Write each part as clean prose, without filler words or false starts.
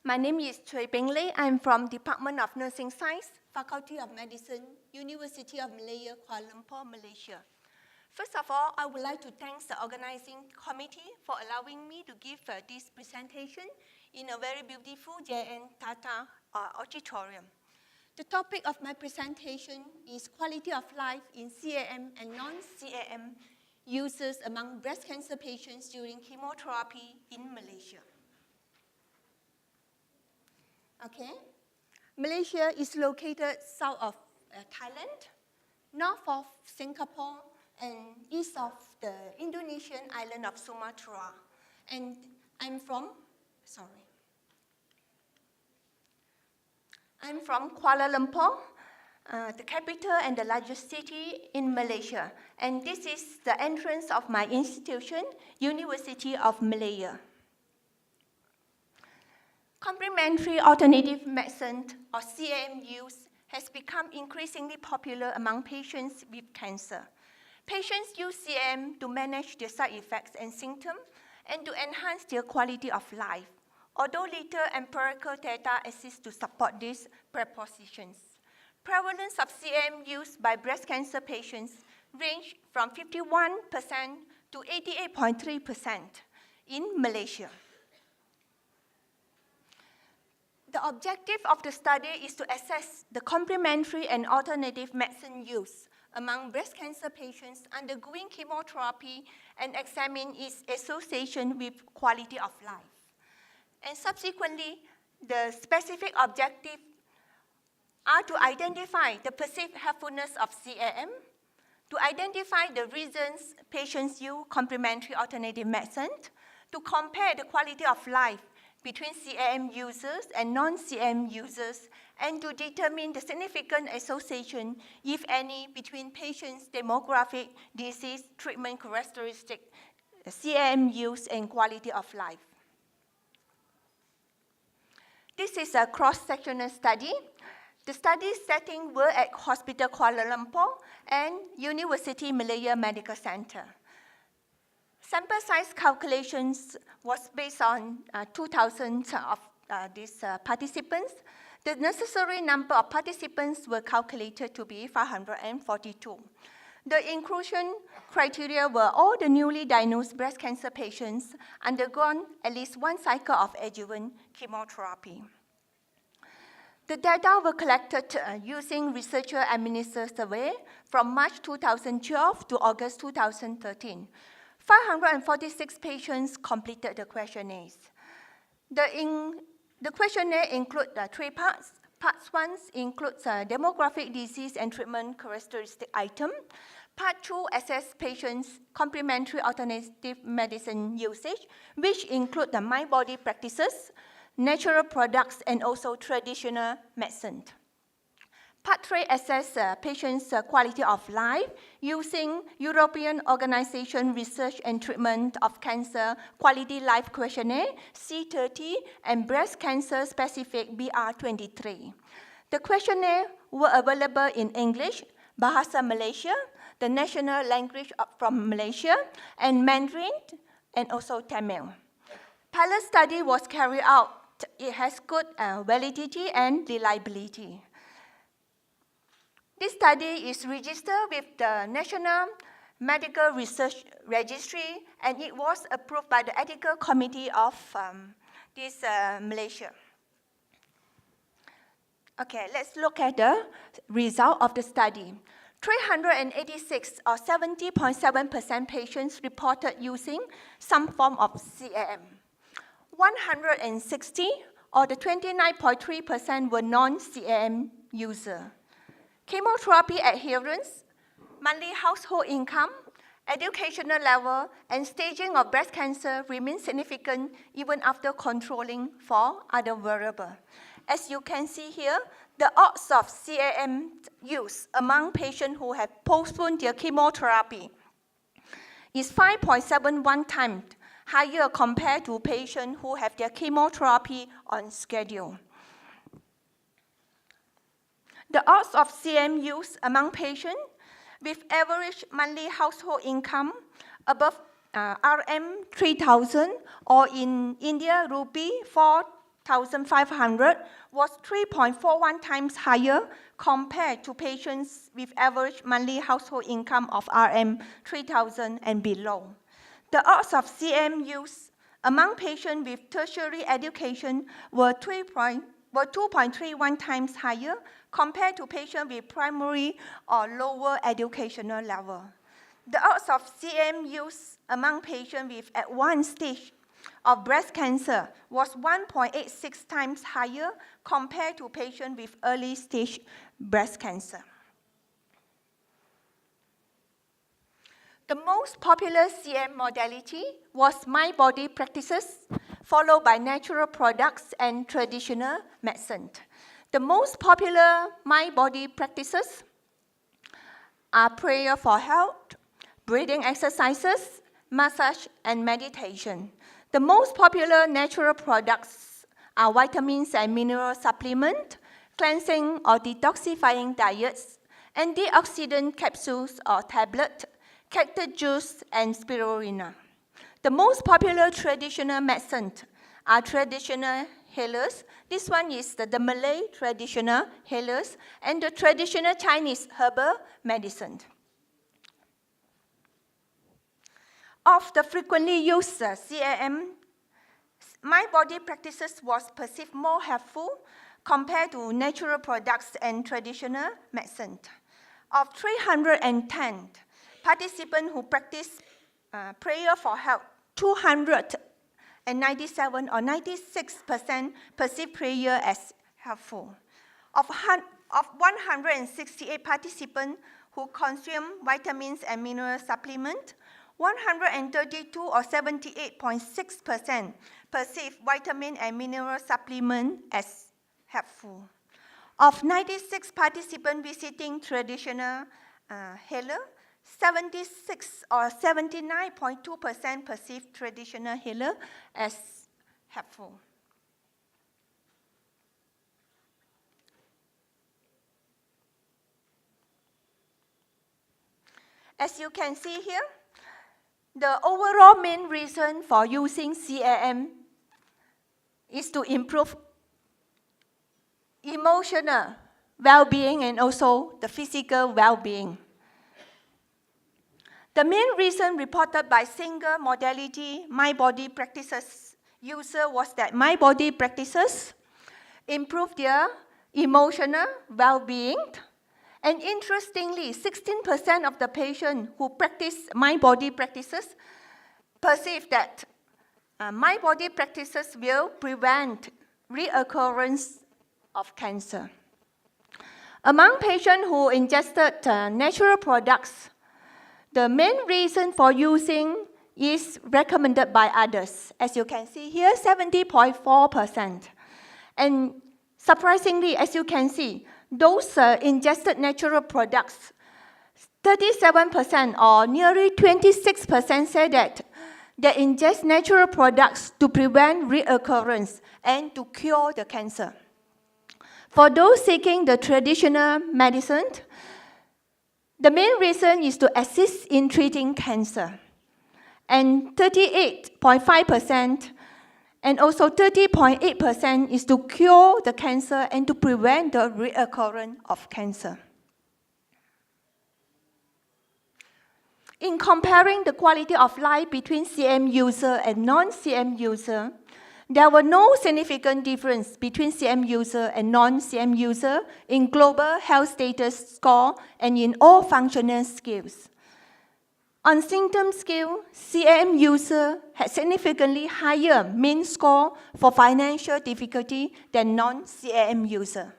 My name is Chui. I'm from Department of Nursing Science, Faculty of Medicine, University of Malaya, Kuala Lumpur, Malaysia. First of all, I would like to thank the organizing committee for allowing me to give this presentation in a very beautiful J.N.Tata auditorium. The topic of my presentation is quality of life in CAM and non-CAM users among breast cancer patients during chemotherapy in Malaysia. Okay. Malaysia is located south of Thailand, north of Singapore, and east of the Indonesian island of Sumatra. And I'm from Kuala Lumpur, the capital and the largest city in Malaysia. And this is the entrance of my institution, University of Malaya. Complementary alternative medicine, or CAM use, has become increasingly popular among patients with cancer. Patients use CAM to manage their side effects and symptoms and to enhance their quality of life, although little empirical data exists to support these propositions. Prevalence of CAM use by breast cancer patients range from 51% to 88.3% in Malaysia. The objective of the study is to assess the complementary and alternative medicine use among breast cancer patients undergoing chemotherapy and examine its association with quality of life. And subsequently, the specific objectives are to identify the perceived helpfulness of CAM, to identify the reasons patients use complementary alternative medicine, to compare the quality of life between CAM users and non-CAM users, and to determine the significant association, if any, between patients' demographic, disease, treatment characteristics, CAM use, and quality of life. This is a cross-sectional study. The study setting were at Hospital Kuala Lumpur and University Malaya Medical Center. Sample size calculations was based on 2,000 of these participants. The necessary number of participants were calculated to be 542. The inclusion criteria were all the newly diagnosed breast cancer patients undergone at least one cycle of adjuvant chemotherapy. The data were collected using researcher-administered survey from March 2012 to August 2013. 546 patients completed the questionnaires. The questionnaire includes 3 parts. Part 1 includes demographic, disease, and treatment characteristic item. Part 2 assesses patients' complementary alternative medicine usage, which include the mind-body practices, natural products, and also traditional medicine. Part 3 assesses patients' quality of life using European Organization Research and Treatment of Cancer Quality Life Questionnaire, C30, and Breast Cancer Specific BR23. The questionnaire were available in English, Bahasa Malaysia, the national language from Malaysia, and Mandarin, and also Tamil. Pilot study was carried out. It has good validity and reliability. This study is registered with the National Medical Research Registry, and it was approved by the Ethical Committee of Malaysia. Okay, let's look at the result of the study. 386 or 70.7% patients reported using some form of CAM. 160 or the 29.3% were non-CAM users. Chemotherapy adherence, monthly household income, educational level, and staging of breast cancer remain significant even after controlling for other variables. As you can see here, the odds of CAM use among patients who have postponed their chemotherapy is 5.71 times higher compared to patients who have their chemotherapy on schedule. The odds of CAM use among patients with average monthly household income above Rm 3,000 or in India rupee 1,500 was 3.41 times higher compared to patients with average monthly household income of Rm 3,000 and below. The odds of CM use among patients with tertiary education were 2.31 times higher compared to patients with primary or lower educational level. The odds of CM use among patients with advanced stage of breast cancer was 1.86 times higher compared to patients with early stage breast cancer. The most popular CM modality was my body practices, followed by natural products and traditional medicine. The most popular my body practices are prayer for health, breathing exercises, massage, and meditation. The most popular natural products are vitamins and mineral supplements, cleansing or detoxifying diets, antioxidant capsules or tablets, cactus juice, and spirulina. The most popular traditional medicines are traditional healers. This one is the Malay traditional healers and the traditional Chinese herbal medicine. Of the frequently used CAM, my body practices was perceived more helpful compared to natural products and traditional medicine. Of 310 participants who practiced prayer for health, 297 or 96% perceived prayer as helpful. Of 168 participants who consume vitamins and mineral supplements, 132 or 78.6% perceive vitamin and mineral supplement as helpful. Of 96 participants visiting traditional healer, 76 or 79.2% perceive traditional healer as helpful. As you can see here, the overall main reason for using CAM is to improve emotional well-being and also the physical well-being. The main reason reported by single modality my body practices user was that my body practices improve their emotional well-being. And interestingly, 16% of the patients who practice my body practices perceive that my body practices will prevent reoccurrence of cancer. Among patients who ingested natural products, the main reason for using is recommended by others. As you can see here, 70.4%. And surprisingly, as you can see, those ingested natural products, 37% or nearly 26% say that they ingest natural products to prevent reoccurrence and to cure the cancer. For those seeking the traditional medicine, the main reason is to assist in treating cancer. And 38.5% and also 30.8% is to cure the cancer and to prevent the reoccurrence of cancer. In comparing the quality of life between CM user and non-CM user, there were no significant difference between CM user and non-CM user in global health status score and in all functional skills. On symptom scale, CM user had significantly higher mean score for financial difficulty than non-CM user.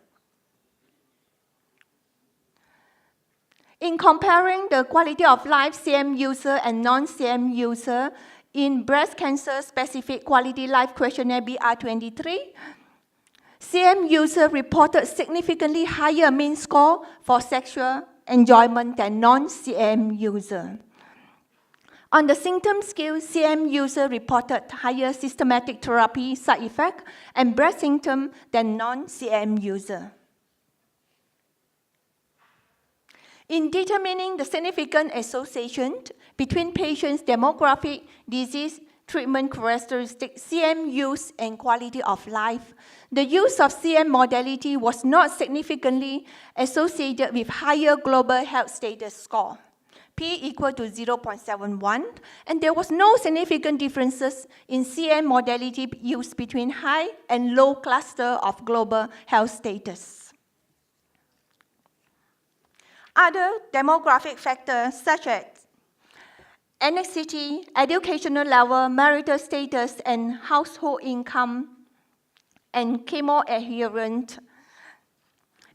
In comparing the quality of life CM user and non-CM user in breast cancer specific quality life questionnaire BR23, CM user reported significantly higher mean score for sexual enjoyment than non-CM user. On the symptom scale, CM user reported higher systematic therapy side effect and breast symptom than non-CM user. In determining the significant association between patients' demographic, disease, treatment characteristics, CM use, and quality of life. The use of CM modality was not significantly associated with higher global health status score, P equal to 0.71, and there was no significant differences in CM modality use between high and low cluster of global health status. Other demographic factors such as ethnicity, educational level, marital status, and household income, and chemo adherent.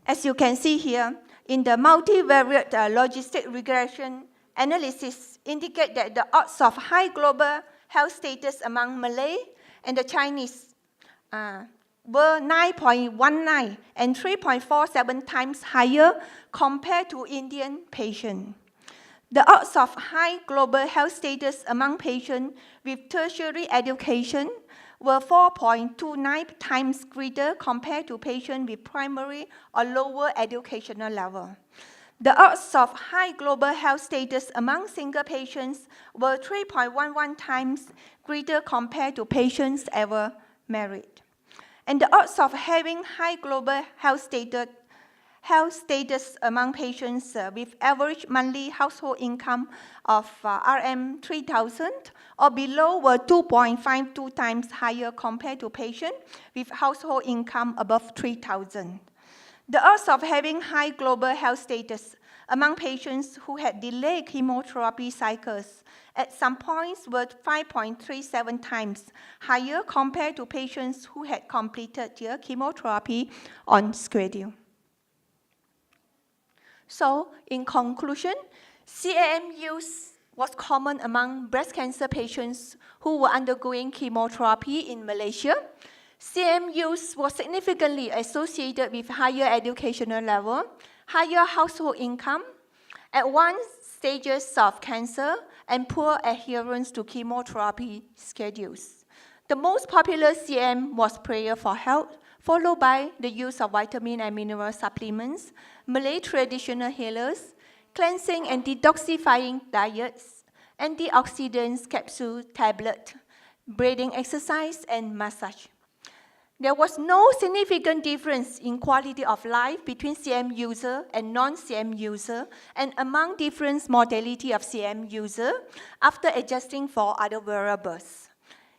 As you can see here, in the multivariate logistic regression analysis indicate that the odds of high global health status among Malay and the Chinese were 9.19 and 3.47 times higher compared to Indian patients. The odds of high global health status among patients with tertiary education were 4.29 times greater compared to patients with primary or lower educational level. The odds of high global health status among single patients were 3.11 times greater compared to patients ever married. And the odds of having high global health status among patients with average monthly household income of RM 3,000 or below were 2.52 times higher compared to patients with household income above 3,000. The odds of having high global health status among patients who had delayed chemotherapy cycles at some points were 5.37 times higher compared to patients who had completed their chemotherapy on schedule. So, in conclusion, CAM use was common among breast cancer patients who were undergoing chemotherapy in Malaysia. CAM use was significantly associated with higher educational level, higher household income, advanced stages of cancer, and poor adherence to chemotherapy schedules. The most popular CM was prayer for health, followed by the use of vitamin and mineral supplements, Malay traditional healers, cleansing and detoxifying diets, antioxidants capsule tablet, breathing exercise, and massage. There was no significant difference in quality of life between CM user and non-CM user and among different modality of CM user after adjusting for other variables.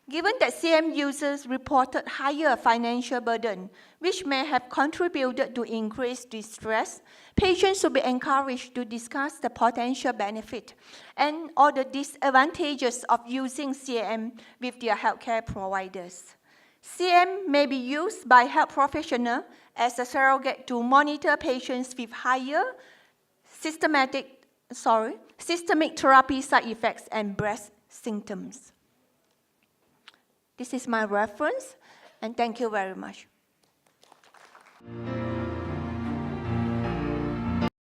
Given that CM users reported higher financial burden, which may have contributed to increased distress, patients should be encouraged to discuss the potential benefit and or the disadvantages of using CM with their healthcare providers. CM may be used by health professionals as a surrogate to monitor patients with higher systemic therapy side effects and breast symptoms. This is my reference, and thank you very much.